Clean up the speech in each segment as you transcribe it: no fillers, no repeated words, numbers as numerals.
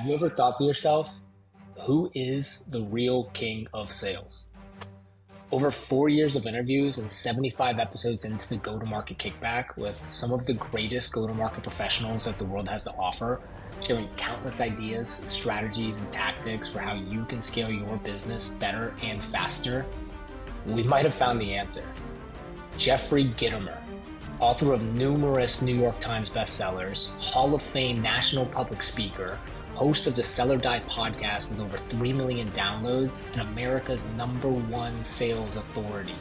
Have you ever thought to yourself, who is the real king of sales? Over 4 years of interviews and 75 episodes into the go-to-market kickback with some of the greatest go-to-market professionals that the world has to offer, sharing countless ideas, strategies, and tactics for how you can scale your business better and faster, we might have found the answer. Jeffrey Gitomer, author of numerous New York Times bestsellers, Hall of Fame national public speaker, host of the Sell or Die podcast with over 3 million downloads, and America's #1 sales authority.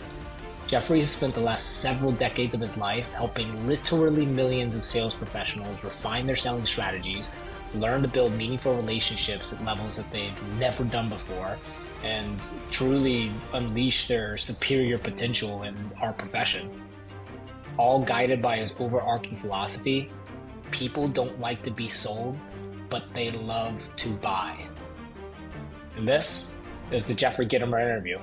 Jeffrey has spent the last several decades of his life helping literally millions of sales professionals refine their selling strategies, learn to build meaningful relationships at levels that they've never done before, and truly unleash their superior potential in our profession. All guided by his overarching philosophy: people don't like to be sold, but they love to buy. And this is the Jeffrey Gitomer interview.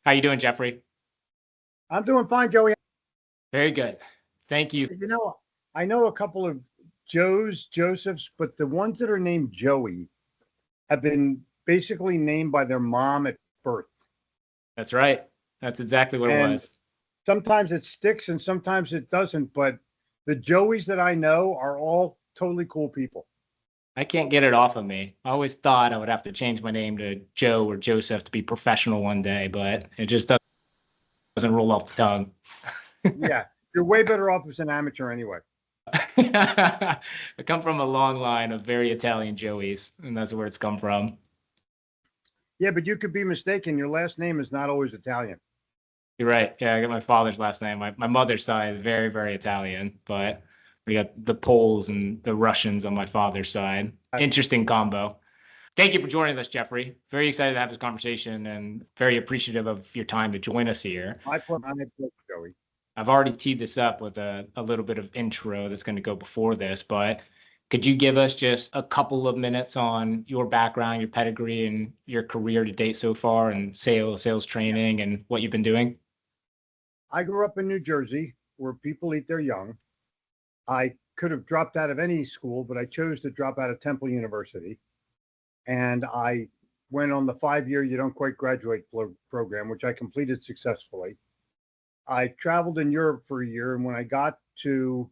How you doing, Jeffrey? I'm doing fine, Joey. Very good. Thank you. You know, I know a couple of Joes, Josephs, but the ones that are named Joey have been basically named by their mom at birth. That's right. That's exactly what it was. Sometimes it sticks and sometimes it doesn't, but the Joeys that I know are all totally cool people. I can't get it off of me. I always thought I would have to change my name to Joe or Joseph to be professional one day, but it just doesn't roll off the tongue. Yeah, you're way better off as an amateur anyway. I come from a long line of very Italian Joeys, and that's where it's come from. Yeah, but you could be mistaken. Your last name is not always Italian. You're right. Yeah, I got my father's last name. My mother's side is very, very Italian, but we got the Poles and the Russians on my father's side. Interesting combo. Thank you for joining us, Jeffrey. Very excited to have this conversation and very appreciative of your time to join us here. My pleasure, Joey. I've already teed this up with a little bit of intro that's going to go before this, but could you give us just a couple of minutes on your background, your pedigree, and your career to date so far, and sales training, and what you've been doing? I grew up in New Jersey, where people eat their young. I could have dropped out of any school, but I chose to drop out of Temple University. And I went on the 5-year you don't quite graduate program, which I completed successfully. I traveled in Europe for a year, and when I got to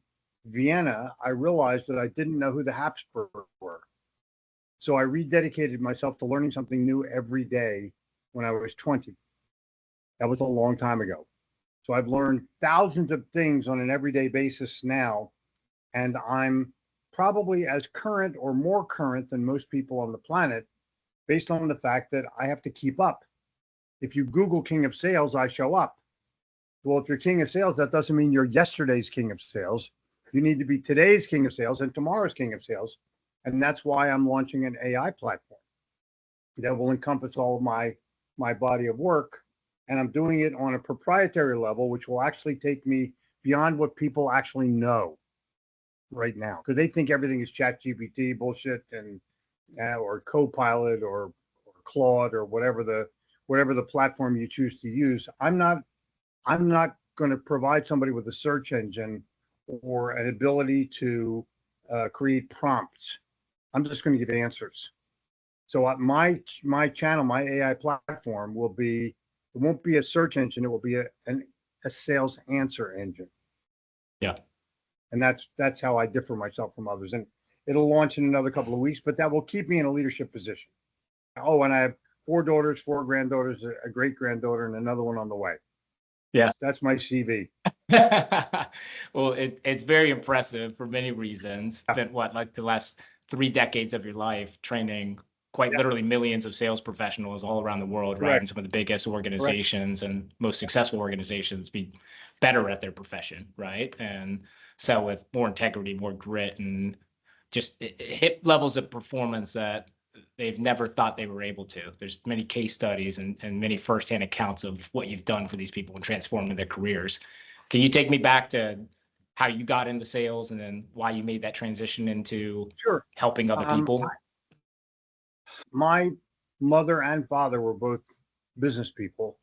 Vienna, I realized that I didn't know who the Habsburgs were. So I rededicated myself to learning something new every day when I was 20. That was a long time ago. So I've learned thousands of things on an everyday basis now, and I'm probably as current or more current than most people on the planet, based on the fact that I have to keep up. If you Google King of Sales, I show up. Well, if you're King of Sales, that doesn't mean you're yesterday's King of Sales. You need to be today's King of Sales and tomorrow's King of Sales. And that's why I'm launching an AI platform that will encompass all of my body of work. And I'm doing it on a proprietary level, which will actually take me beyond what people actually know right now, because they think everything is ChatGPT bullshit and or Copilot or Claude or whatever the platform you choose to use. I'm not going to provide somebody with a search engine or an ability to create prompts. I'm just going to give answers. So my channel, my AI platform it won't be a search engine. It will be a sales answer engine. Yeah. And that's how I differ myself from others. And it'll launch in another couple of weeks, but that will keep me in a leadership position. Oh, and I have 4 daughters, 4 granddaughters, a great granddaughter, and another one on the way. Yeah. That's my CV. Well, it's very impressive for many reasons. That like the last 3 decades of your life training quite literally millions of sales professionals all around the world, right? And some of the biggest organizations and most successful organizations be better at their profession, right? And sell with more integrity, more grit, and just hit levels of performance that they've never thought they were able to. There's many case studies and many firsthand accounts of what you've done for these people and transforming their careers. Can you take me back to how you got into sales and then why you made that transition into Sure. helping other people? My mother and father were both business people,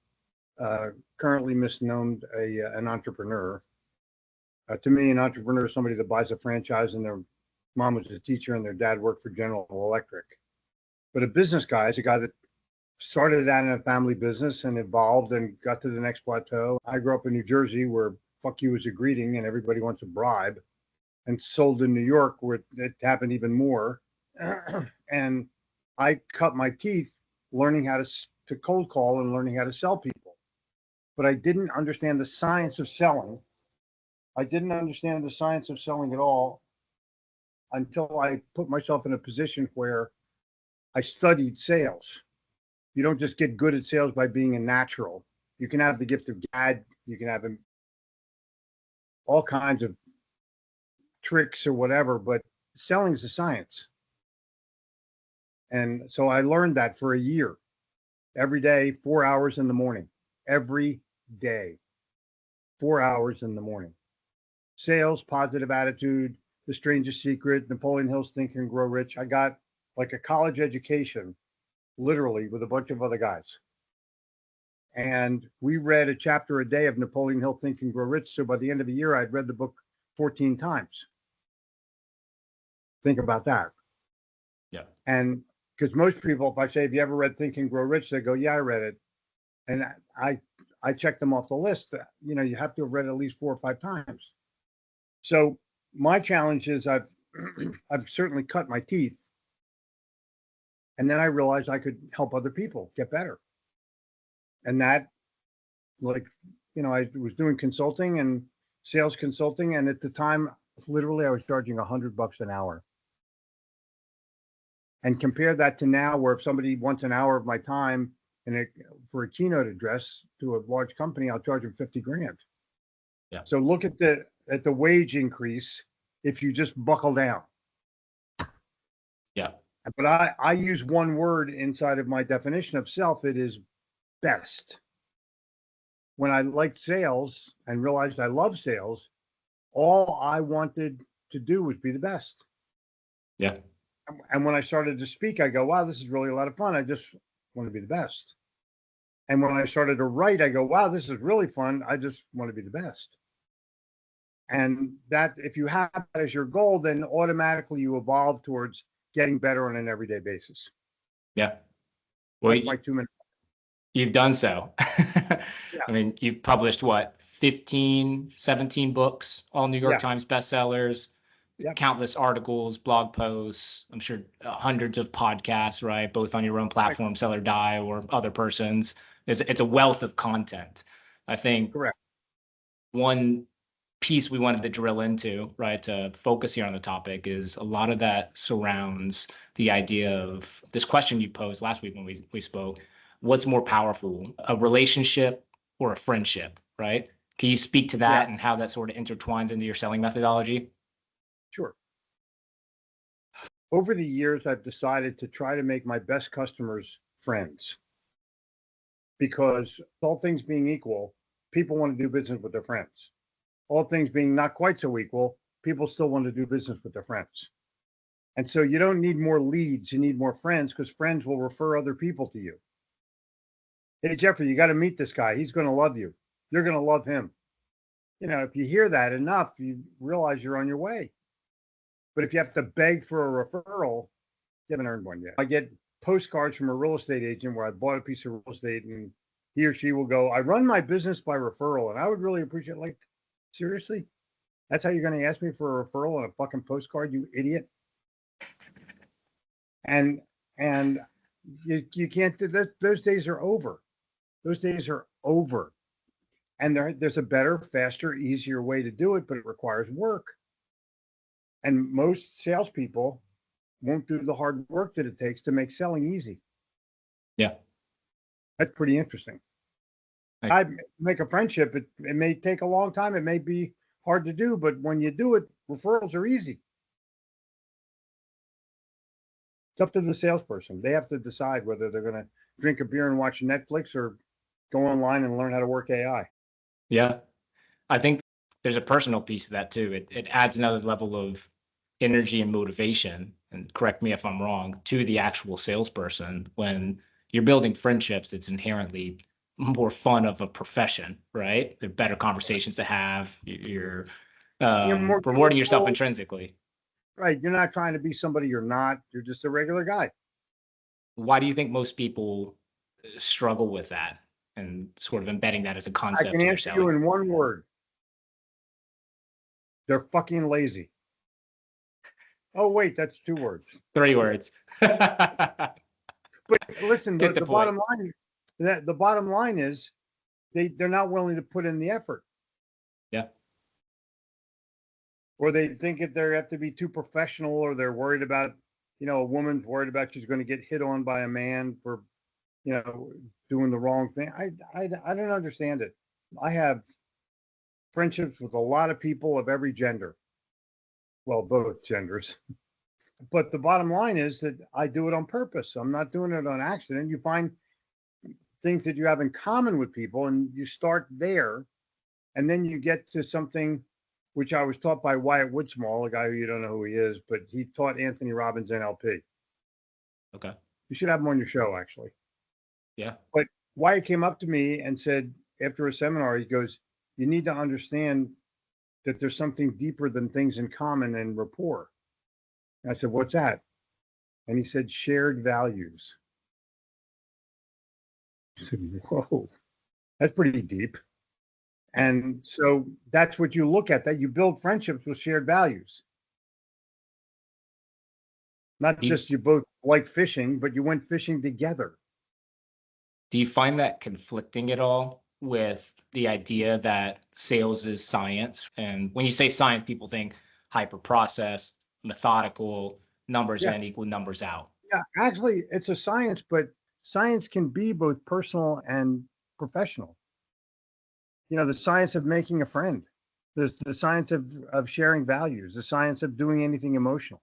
currently misnomed an entrepreneur. To me, an entrepreneur is somebody that buys a franchise and their mom was a teacher and their dad worked for General Electric. But a business guy is a guy that started out in a family business and evolved and got to the next plateau. I grew up in New Jersey where fuck you is a greeting and everybody wants a bribe, and sold in New York where it happened even more. And I cut my teeth learning how to cold call and learning how to sell people. But I didn't understand the science of selling. I didn't understand the science of selling at all until I put myself in a position where I studied sales. You don't just get good at sales by being a natural. You can have the gift of gad. You can have all kinds of tricks or whatever, but selling is a science. And so I learned that for a year, every day, 4 hours in the morning, every day, 4 hours in the morning. Sales, positive attitude, The Strangest Secret, Napoleon Hill's Think and Grow Rich. I got like a college education, literally, with a bunch of other guys. And we read a chapter a day of Napoleon Hill Think and Grow Rich. So by the end of the year, I'd read the book 14 times. Think about that. Yeah. And because most people, if I say, have you ever read Think and Grow Rich? They go, yeah, I read it. And I check them off the list. You know, you have to have read it at least 4 or 5 times. So my challenge is I've certainly cut my teeth. And then I realized I could help other people get better. And that, like, you know, I was doing consulting and sales consulting. And at the time, literally, I was charging $100 an hour. And compare that to now, where if somebody wants an hour of my time for a keynote address to a large company, I'll charge them 50 grand. Yeah. So look at the wage increase if you just buckle down. Yeah. But I use one word inside of my definition of self. It is best. When I liked sales and realized I love sales, all I wanted to do was be the best. Yeah. And when I started to speak, I go, wow, this is really a lot of fun. I just want to be the best. And when I started to write, I go, wow, this is really fun. I just want to be the best. And that, if you have that as your goal, then automatically you evolve towards getting better on an everyday basis. Yeah. Well, that's my 2 minutes. You've done so. Yeah. I mean, you've published what, 15, 17 books, all New York Times bestsellers, countless articles, blog posts, I'm sure hundreds of podcasts, right? Both on your own platform, Sell or Die, or other person's. It's a wealth of content. I think one piece we wanted to drill into, right, to focus here on the topic is a lot of that surrounds the idea of this question you posed last week when we spoke. What's more powerful, a relationship or a friendship, right? Can you speak to that and how that sort of intertwines into your selling methodology? Sure. Over the years, I've decided to try to make my best customers friends, because all things being equal, people want to do business with their friends. All things being not quite so equal, people still want to do business with their friends. And so you don't need more leads, you need more friends, because friends will refer other people to you. Hey, Jeffrey, you got to meet this guy. He's going to love you. You're going to love him. You know, if you hear that enough, you realize you're on your way. But if you have to beg for a referral, you haven't earned one yet. I get postcards from a real estate agent where I bought a piece of real estate, and he or she will go, I run my business by referral. And I would really appreciate, like, seriously? That's how you're going to ask me for a referral on a fucking postcard, you idiot? And you can't do that. Those days are over. Those days are over. And there's a better, faster, easier way to do it, but it requires work. And most salespeople won't do the hard work that it takes to make selling easy. Yeah. That's pretty interesting. I make a friendship. It may take a long time. It may be hard to do, but when you do it, referrals are easy. It's up to the salesperson. They have to decide whether they're going to drink a beer and watch Netflix or go online and learn how to work AI. Yeah. I think there's a personal piece to that too. It adds another level of energy and motivation, and correct me if I'm wrong, to the actual salesperson. When you're building friendships, it's inherently more fun of a profession, right? They're better conversations to have. You're You're more rewarding yourself capable. intrinsically. Right. You're not trying to be somebody you're not. You're just a regular guy. Why do you think most people struggle with that and sort of embedding that as a I concept can in their answer you selling? in one word. They're fucking lazy. Oh, wait, that's 2 words. 3 words. But listen, Get the the point. bottom line, the bottom line is they're not willing to put in the effort, Yeah. or they think that they have to be too professional, or they're worried about, a woman's worried about she's going to get hit on by a man for, doing the wrong thing. I don't understand it. I have friendships with a lot of people of every gender. Well, both genders. But the bottom line is that I do it on purpose. I'm not doing it on accident. You find things that you have in common with people, and you start there, and then you get to something which I was taught by Wyatt Woodsmall, a guy who you don't know who he is, but he taught Anthony Robbins NLP. Okay. You should have him on your show, actually. Yeah. But Wyatt came up to me and said, after a seminar, he goes, "You need to understand that there's something deeper than things in common and rapport." And I said, "What's that?" And he said, "Shared values." I said, "Whoa, that's pretty deep." And so that's what you look at, that you build friendships with shared values. Not Do you, just you both like fishing, but you went fishing together. do you find that conflicting at all with the idea that sales is science? And when you say science, people think hyper processed, methodical, numbers Yeah. in equal numbers out. Yeah. Actually, it's a science, but science can be both personal and professional. The science of making a friend. There's the science of sharing values, the science of doing anything emotional.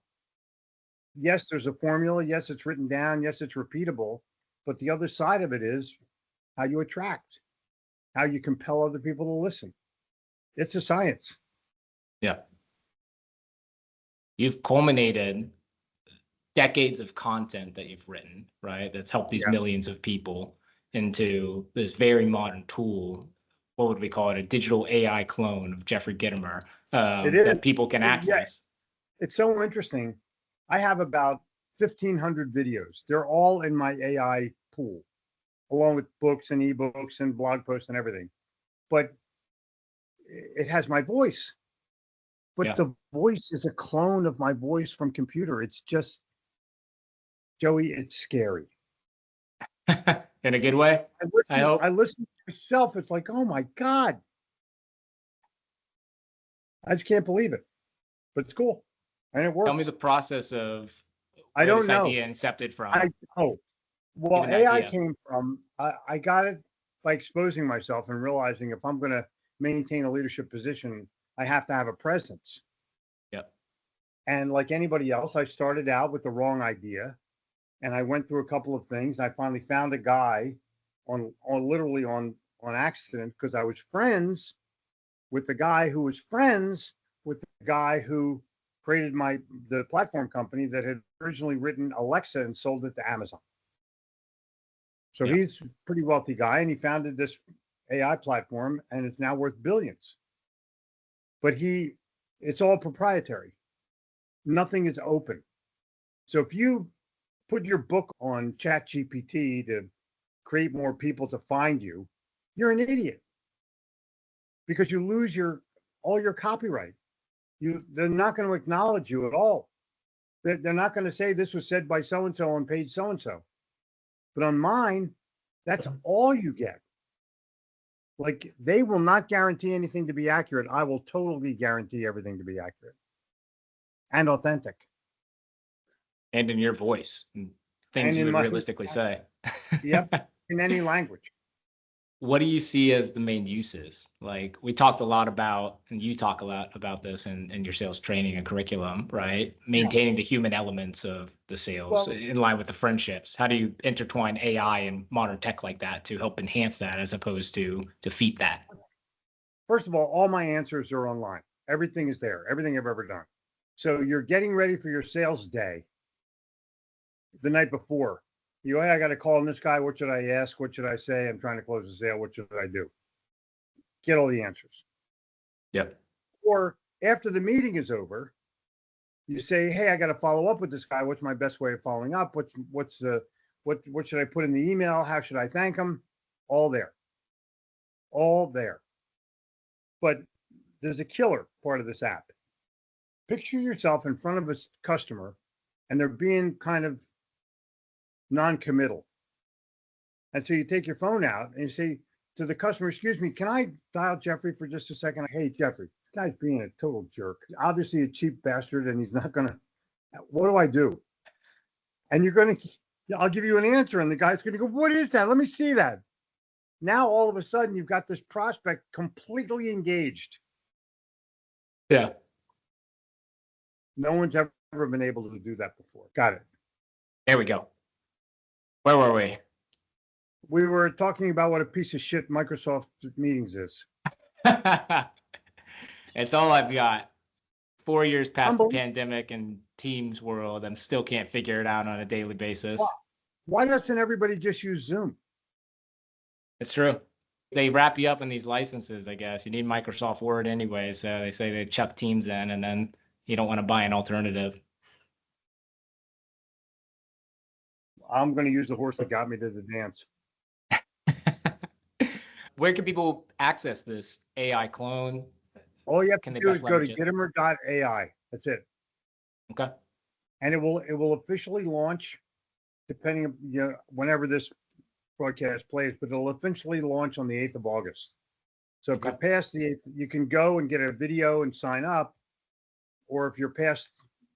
Yes, there's a formula. Yes, it's written down. Yes, it's repeatable. But the other side of it is how you attract, how you compel other people to listen. It's a science. Yeah. You've culminated decades of content that you've written, right? That's helped these Yeah. millions of people into this very modern tool. What would we call it? A digital AI clone of Jeffrey Gitomer It is. that people can Yeah, access. it's so interesting. I have about 1,500 videos. They're all in my AI pool, along with books and ebooks and blog posts and everything. But it has my voice. But Yeah. the voice is a clone of my voice from computer. It's just, Joey, it's scary. In a good way, I hope. I listen to myself. It's like, oh my God. I just can't believe it. But it's cool. And it works. Tell me the process of I where don't this know. idea incepted from. Well, Give an AI idea. came from, I got it by exposing myself and realizing if I'm going to maintain a leadership position, I have to have a presence. Yep. And like anybody else, I started out with the wrong idea, and I went through a couple of things. I finally found a guy literally on accident, because I was friends with the guy who was friends with the guy who created the platform company that had originally written Alexa and sold it to Amazon. So Yeah. he's a pretty wealthy guy, and he founded this AI platform, and it's now worth billions. But it's all proprietary. Nothing is open. So if you put your book on ChatGPT to create more people to find you, you're an idiot, because you lose all your copyright. They're not going to acknowledge you at all. They're not going to say this was said by so-and-so on page so-and-so. But on mine, that's all you get. Like, they will not guarantee anything to be accurate. I will totally guarantee everything to be accurate and authentic. And in your voice, and things And you in would realistically say. Yep, in any language. What do you see as the main uses? Like, we talked a lot about, and you talk a lot about this in your sales training and curriculum, right? Maintaining the human elements of the sales in line with the friendships. How do you intertwine AI and modern tech like that to help enhance that as opposed to defeat that? First of all my answers are online. Everything is there, everything I've ever done. So you're getting ready for your sales day the night before. Hey, I got to call on this guy. What should I ask? What should I say? I'm trying to close the sale. What should I do? Get all the answers. Yep. Or after the meeting is over, you say, hey, I got to follow up with this guy. What's my best way of following up? What should I put in the email? How should I thank him? All there. All there. But there's a killer part of this app. Picture yourself in front of a customer and they're being kind of non-committal. And so you take your phone out and you say to the customer, excuse me, can I dial Jeffrey for just a second? Hey, Jeffrey, this guy's being a total jerk. Obviously a cheap bastard and he's not going to, what do I do? And you're going to, I'll give you an answer. And the guy's going to go, what is that? Let me see that. Now, all of a sudden, you've got this prospect completely engaged. Yeah. No one's ever been able to do that before. Got it. There we go. Where were we? We were talking about what a piece of shit Microsoft Meetings is. It's all I've got. 4 years past the pandemic and Teams world, and still can't figure it out on a daily basis. Why doesn't everybody just use Zoom? It's true. They wrap you up in these licenses, I guess. You need Microsoft Word anyway, so they say they chuck Teams in, and then you don't want to buy an alternative. I'm going to use the horse that got me to the dance. Where can people access this AI clone? All you have to do is go to Gitomer.ai. That's it. Okay. And it will officially launch, depending, whenever this broadcast plays, but it'll officially launch on the 8th of August. So if you're past the 8th, you can go and get a video and sign up. Or if you're past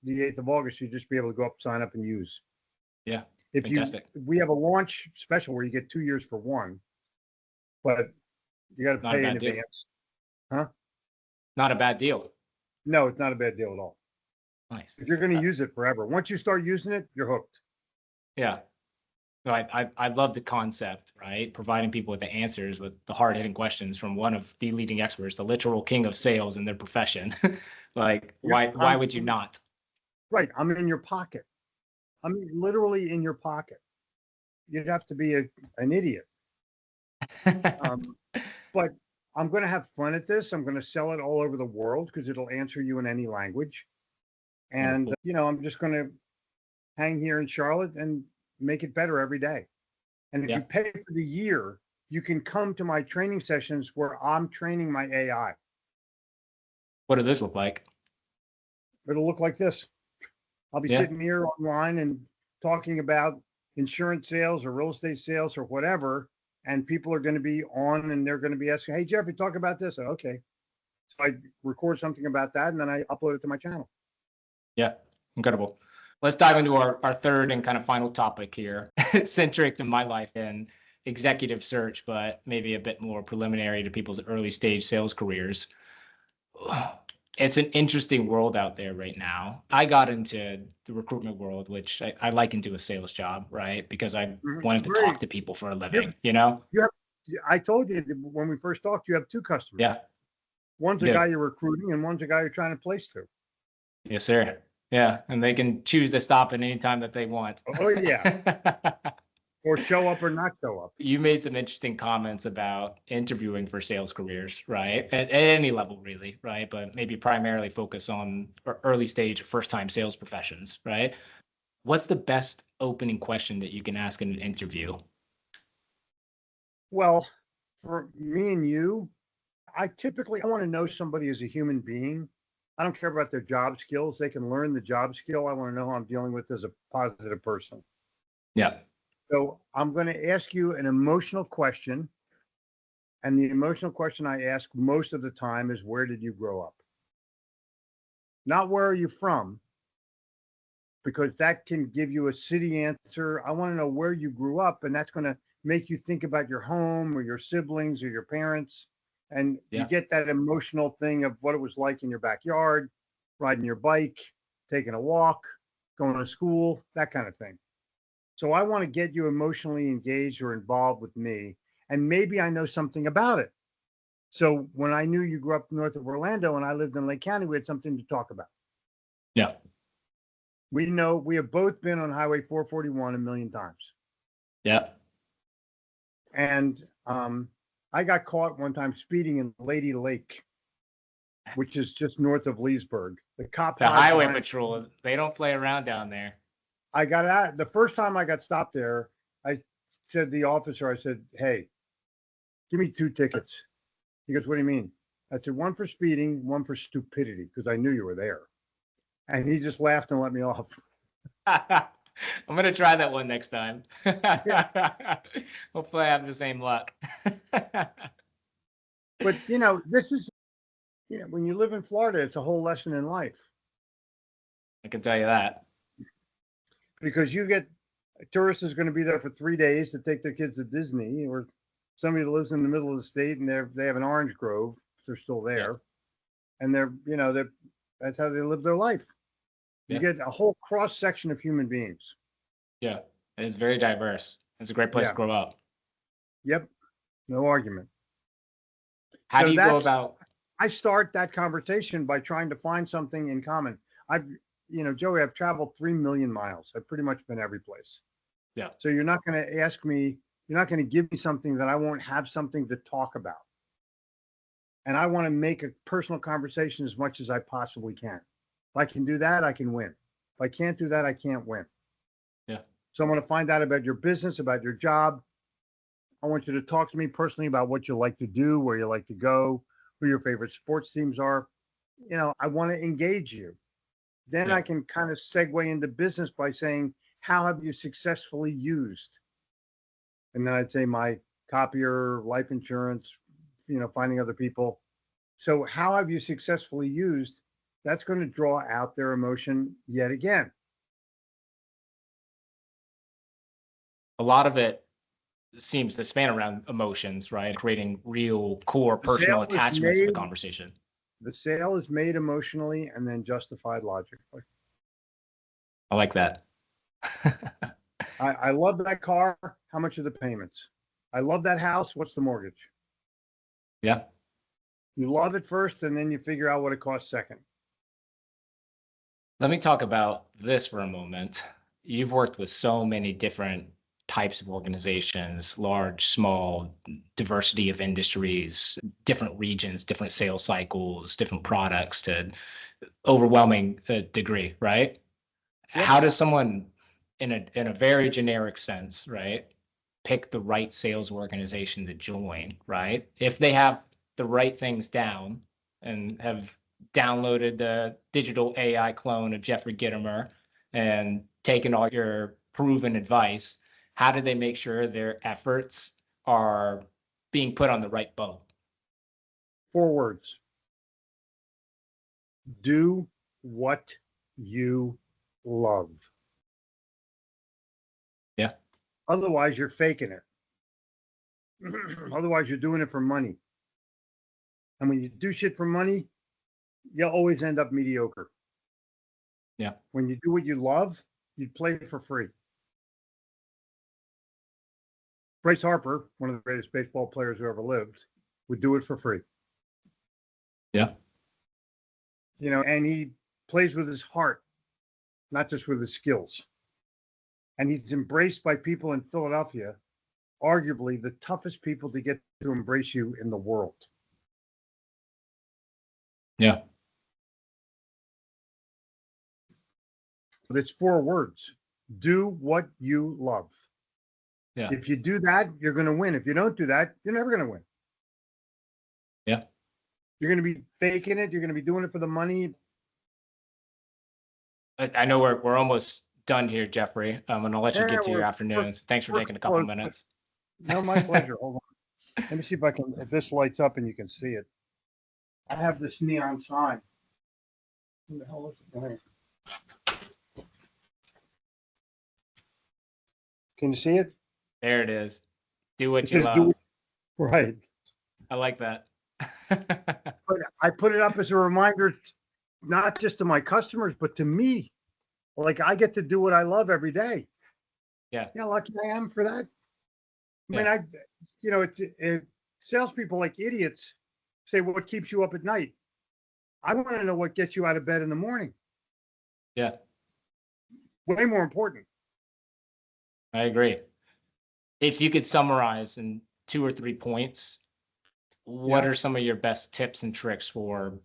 the 8th of August, you just be able to go up, sign up, and use. Yeah. Fantastic. We have a launch special where you get 2 years for one, but you got to pay in advance. Huh? Not a bad deal. No, it's not a bad deal at all. Nice. If you're going to use it forever, once you start using it, you're hooked. Yeah. No, I love the concept, right? Providing people with the answers, with the hard-hitting questions from one of the leading experts, the literal king of sales in their profession. Like, why would you not? Right. I'm in your pocket. I'm literally in your pocket. You'd have to be an idiot. But I'm going to have fun at this. I'm going to sell it all over the world because it'll answer you in any language. And, I'm just going to hang here in Charlotte and make it better every day. And if you pay for the year, you can come to my training sessions where I'm training my AI. What does this look like? It'll look like this. I'll be sitting here online and talking about insurance sales or real estate sales or whatever. And people are going to be on and they're going to be asking, hey, Jeffrey, talk about this. Okay. So I record something about that and then I upload it to my channel. Yeah, incredible. Let's dive into our third and kind of final topic here. It's centric to my life in executive search, but maybe a bit more preliminary to people's early stage sales careers. It's an interesting world out there right now. I got into the recruitment world, which I liken to a sales job, right? Because I wanted to talk to people for a living, I told you when we first talked, you have two customers. Yeah. One's a guy you're recruiting and one's a guy you're trying to place to. Yes, sir. Yeah. And they can choose to stop at any time that they want. Oh, yeah. Or show up or not show up. You made some interesting comments about interviewing for sales careers, right? At any level, really, right? But maybe primarily focus on early stage first-time sales professions, right? What's the best opening question that you can ask in an interview? Well, for me and you, I want to know somebody as a human being. I don't care about their job skills. They can learn the job skill. I want to know who I'm dealing with as a positive person. Yeah. So I'm going to ask you an emotional question. And the emotional question I ask most of the time is, where did you grow up? Not where are you from? Because that can give you a city answer. I want to know where you grew up, and that's going to make you think about your home or your siblings or your parents. And you get that emotional thing of what it was like in your backyard, riding your bike, taking a walk, going to school, that kind of thing. So I want to get you emotionally engaged or involved with me. And maybe I know something about it. So when I knew you grew up north of Orlando and I lived in Lake County, we had something to talk about. Yeah. We know we have both been on Highway 441 a million times. Yeah. And I got caught one time speeding in Lady Lake, which is just north of Leesburg. The highway patrol, they don't play around down there. I got out the first time I got stopped there. I said to the officer, I said, "Hey, give me 2 tickets." He goes, "What do you mean?" I said, "One for speeding, one for stupidity," because I knew you were there. And he just laughed and let me off. I'm going to try that one next time. Hopefully I have the same luck. But, this is, when you live in Florida, it's a whole lesson in life. I can tell you that. Because you get a tourist is going to be there for 3 days to take their kids to Disney, or somebody that lives in the middle of the state and they have an orange grove, if they're still there. Yeah. And that's how they live their life. You get a whole cross section of human beings. Yeah, it's very diverse. It's a great place to grow up. Yep, no argument. How do you go about? I start that conversation by trying to find something in common. Joey, I've traveled 3 million miles. I've pretty much been every place. Yeah. So you're not going to ask me, you're not going to give me something that I won't have something to talk about. And I want to make a personal conversation as much as I possibly can. If I can do that, I can win. If I can't do that, I can't win. Yeah. So I want to find out about your business, about your job. I want you to talk to me personally about what you like to do, where you like to go, who your favorite sports teams are. I want to engage you. Then I can kind of segue into business by saying, how have you successfully used? And then I'd say my copier, life insurance, finding other people. So how have you successfully used? That's going to draw out their emotion yet again. A lot of it seems to span around emotions, right? Creating real core personal attachments to the conversation. The sale is made emotionally and then justified logically. I like that. I love that car. How much are the payments? I love that house. What's the mortgage? Yeah. You love it first, and then you figure out what it costs second. Let me talk about this for a moment. You've worked with so many different types of organizations, large, small, diversity of industries, different regions, different sales cycles, different products to overwhelming degree, right? Yep. How does someone in a very generic sense, right, pick the right sales organization to join, right? If they have the right things down and have downloaded the digital AI clone of Jeffrey Gitomer and taken all your proven advice, how do they make sure their efforts are being put on the right boat? 4 words. Do what you love. Yeah. Otherwise, you're faking it. Otherwise, you're doing it for money. And when you do shit for money, you'll always end up mediocre. Yeah. When you do what you love, you play for free. Bryce Harper, one of the greatest baseball players who ever lived, would do it for free. Yeah. And he plays with his heart, not just with his skills. And he's embraced by people in Philadelphia, arguably the toughest people to get to embrace you in the world. Yeah. But it's 4 words. Do what you love. Yeah. If you do that, you're going to win. If you don't do that, you're never going to win. Yeah. You're going to be faking it. You're going to be doing it for the money. I know we're almost done here, Jeffrey. I'm going to let you get to your afternoons. Thanks for taking a couple minutes. No, my pleasure. Hold on. Let me see if this lights up and you can see it. I have this neon sign. Who the hell is it? Can you see it? There it is. Do what you love. Right. I like that. But I put it up as a reminder, not just to my customers, but to me. Like, I get to do what I love every day. Yeah. Yeah, lucky I am for that. I mean, salespeople like idiots say, what keeps you up at night? I want to know what gets you out of bed in the morning. Yeah, Way more important. I agree. If you could summarize in 2 or 3 points, what Yeah. are some of your best tips and tricks for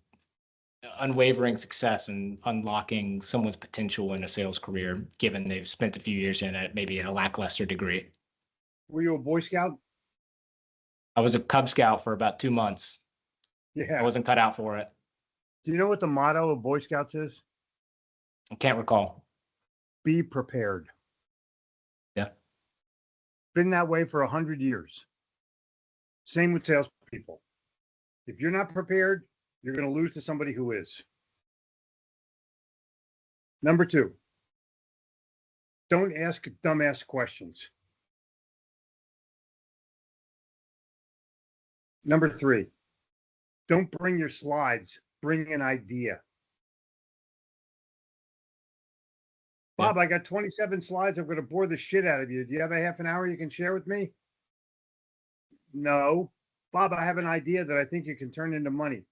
unwavering success and unlocking someone's potential in a sales career, given they've spent a few years in it, maybe at a lackluster degree? Were you a Boy Scout? I was a Cub Scout for about 2 months. I Yeah. wasn't cut out for it. Do you know what the motto of Boy Scouts is? I can't recall. Be prepared. Yeah. Been that way for 100 years. Same with salespeople. If you're not prepared, you're going to lose to somebody who is. Number 2, don't ask dumbass questions. Number 3, don't bring your slides, bring an idea. Bob, I got 27 slides. I'm going to bore the shit out of you. Do you have a half an hour you can share with me? No. Bob, I have an idea that I think you can turn into money.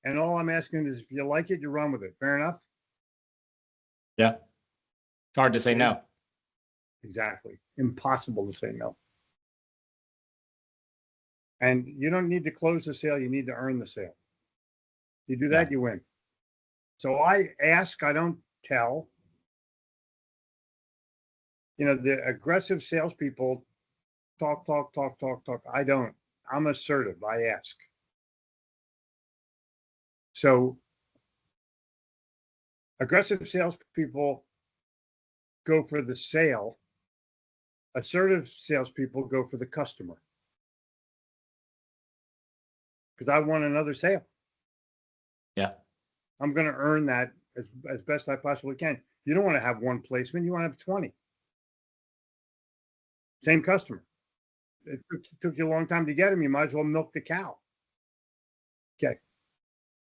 And all I'm asking is if you like it, you run with it. Fair enough? Yeah. It's hard to say no. Exactly. Impossible to say no. And you don't need to close the sale. You need to earn the sale. You do that, you win. So I ask, I don't tell. You know, the aggressive salespeople talk. I don't. I'm assertive. I ask. So aggressive salespeople go for the sale. Assertive salespeople go for the customer. Because I want another sale. Yeah. I'm going to earn that as best I possibly can. You don't want to have one placement. You want to have 20. Same customer. It took you a long time to get them. You might as well milk the cow. Okay.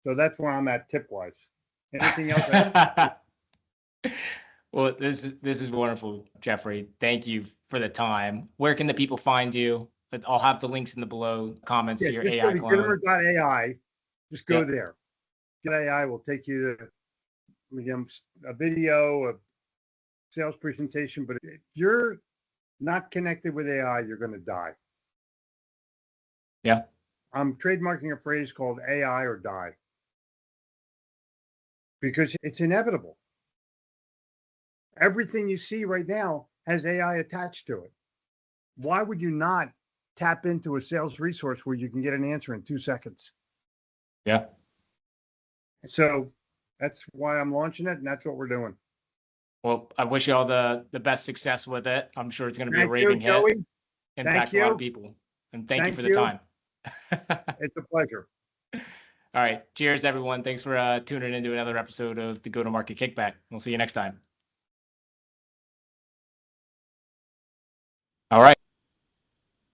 So that's where I'm at tip-wise. Anything else? Well, this is wonderful, Jeffrey. Thank you for the time. Where can the people find you? I'll have the links in the below comments to your just AI go to clone. Gitomer.ai. Just go there. Gitomer will take you to a video, a sales presentation. But if you're not connected with AI, you're going to die. Yeah. I'm trademarking a phrase called AI or die because it's inevitable. Everything you see right now has AI attached to it. Why would you not tap into a sales resource where you can get an answer in 2 seconds? Yeah. So that's why I'm launching it, and that's what we're doing. Well, I wish you all the best success with it. I'm sure it's going to be a Thank raving you, hit. Joey. Impact a lot of people. And thank you for the time. It's a pleasure. All right. Cheers, everyone. Thanks for tuning into another episode of the Go-to-Market Kickback. We'll see you next time. All right.